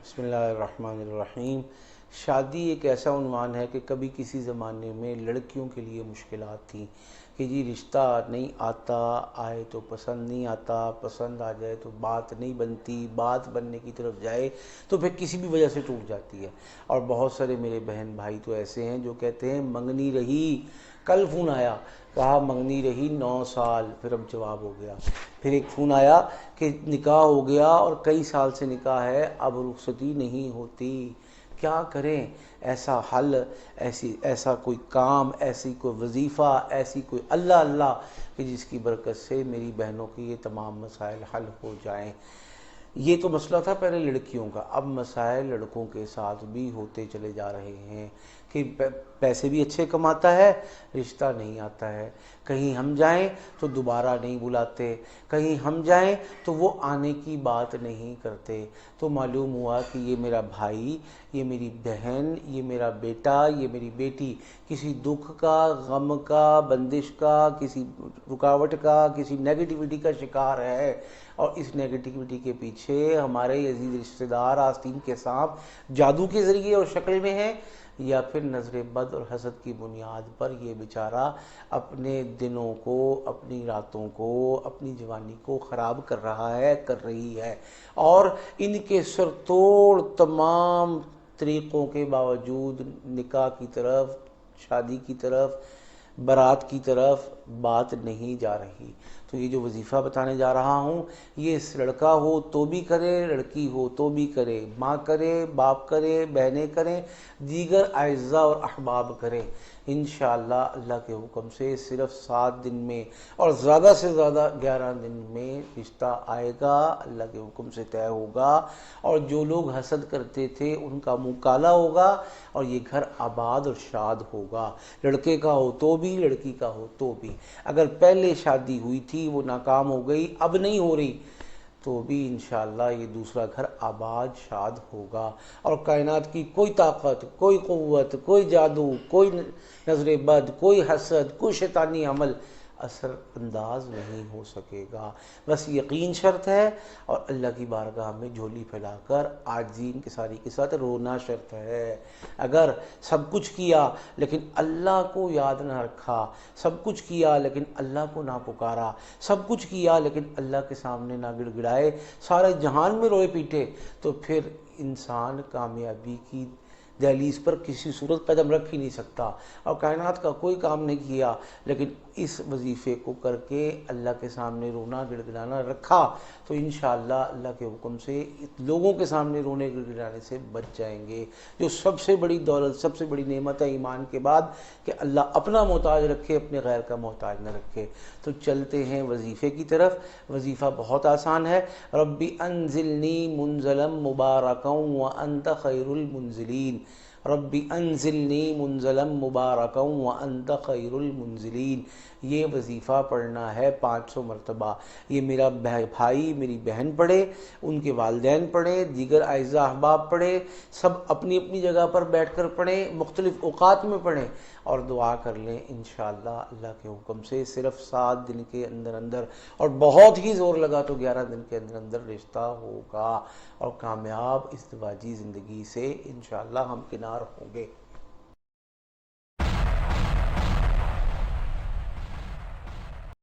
بسم اللہ الرحمن الرحیم۔ شادی ایک ایسا عنوان ہے کہ کبھی کسی زمانے میں لڑکیوں کے لیے مشکلات تھیں کہ جی رشتہ نہیں آتا، آئے تو پسند نہیں آتا، پسند آ جائے تو بات نہیں بنتی، بات بننے کی طرف جائے تو پھر کسی بھی وجہ سے ٹوٹ جاتی ہے۔ اور بہت سارے میرے بہن بھائی تو ایسے ہیں جو کہتے ہیں منگنی رہی، کل فون آیا کہا منگنی رہی 9 سال، پھر اب جواب ہو گیا، پھر ایک فون آیا کہ نکاح ہو گیا اور کئی سال سے نکاح ہے، اب رخصتی نہیں ہوتی، کیا کریں؟ ایسا حل، ایسا کوئی کام، ایسی کوئی وظیفہ، ایسی کوئی اللہ کہ جس کی برکت سے میری بہنوں کے یہ تمام مسائل حل ہو جائیں۔ یہ تو مسئلہ تھا پہلے لڑکیوں کا، اب مسائل لڑکوں کے ساتھ بھی ہوتے چلے جا رہے ہیں کہ پیسے بھی اچھے کماتا ہے، رشتہ نہیں آتا ہے، کہیں ہم جائیں تو دوبارہ نہیں بلاتے، کہیں ہم جائیں تو وہ آنے کی بات نہیں کرتے، تو معلوم ہوا کہ یہ میرا بھائی، یہ میری بہن، یہ میرا بیٹا، یہ میری بیٹی کسی دکھ کا، غم کا، بندش کا، کسی رکاوٹ کا، کسی نیگیٹیوٹی کا شکار ہے، اور اس نیگیٹیوٹی کے پیچھے ہمارے عزیز رشتہ دار آستین کے سانپ جادو کے ذریعے اور شکل میں ہیں، یا پھر نظر بد اور حسد کی بنیاد پر یہ بیچارہ اپنے دنوں کو، اپنی راتوں کو، اپنی جوانی کو خراب کر رہا ہے، کر رہی ہے، اور ان کے سر توڑ تمام طریقوں کے باوجود نکاح کی طرف، شادی کی طرف، برات کی طرف بات نہیں جا رہی۔ تو یہ جو وظیفہ بتانے جا رہا ہوں، یہ لڑکا ہو تو بھی کرے، لڑکی ہو تو بھی کرے، ماں کرے، باپ کرے، بہنیں کریں، دیگر اعزاء اور احباب کریں، انشاءاللہ اللہ کے حکم سے صرف 7 دن میں اور زیادہ سے زیادہ 11 دن میں رشتہ آئے گا، اللہ کے حکم سے طے ہوگا، اور جو لوگ حسد کرتے تھے ان کا منہ کالا ہوگا، اور یہ گھر آباد اور شاد ہوگا، لڑکے کا ہو تو بھی، لڑکی کا ہو تو بھی۔ اگر پہلے شادی ہوئی تھی وہ ناکام ہو گئی، اب نہیں ہو رہی، تو بھی انشاءاللہ یہ دوسرا گھر آباد شاد ہوگا، اور کائنات کی کوئی طاقت، کوئی قوت، کوئی جادو، کوئی نظر بد، کوئی حسد، کوئی شیطانی عمل اثر انداز نہیں ہو سکے گا۔ بس یقین شرط ہے، اور اللہ کی بارگاہ میں جھولی پھیلا کر عاجزی انکساری کے ساتھ رونا شرط ہے۔ اگر سب کچھ کیا لیکن اللہ کو یاد نہ رکھا، سب کچھ کیا لیکن اللہ کو نہ پکارا، سب کچھ کیا لیکن اللہ کے سامنے نہ گڑ گڑائے، سارے جہان میں روئے پیٹے، تو پھر انسان کامیابی کی دہلیز پر کسی صورت قدم رکھ ہی نہیں سکتا۔ اور کائنات کا کوئی کام نہیں کیا لیکن اس وظیفے کو کر کے اللہ کے سامنے رونا گڑ گڑانا رکھا، تو انشاءاللہ اللہ کے حکم سے لوگوں کے سامنے رونے گڑ گڑانے سے بچ جائیں گے، جو سب سے بڑی دولت، سب سے بڑی نعمت ہے ایمان کے بعد، کہ اللہ اپنا محتاج رکھے، اپنے غیر کا محتاج نہ رکھے۔ تو چلتے ہیں وظیفے کی طرف۔ وظیفہ بہت آسان ہے، ربی انزلنی منزلا مبارکا وانت خیر المنزلین، ربی انزلنی منزلا مبارکا وانت خیر المنزلین۔ یہ وظیفہ پڑھنا ہے 500 مرتبہ۔ یہ میرا بھائی، میری بہن پڑھے، ان کے والدین پڑھیں، دیگر اعزاء احباب پڑھیں، سب اپنی اپنی جگہ پر بیٹھ کر پڑھیں، مختلف اوقات میں پڑھیں، اور دعا کر لیں انشاءاللہ اللہ کے حکم سے صرف 7 دن کے اندر اندر، اور بہت ہی زور لگا تو 11 دن کے اندر اندر رشتہ ہوگا، اور کامیاب ازدواجی زندگی سے انشاءاللہ ہم کنار ہوں گے۔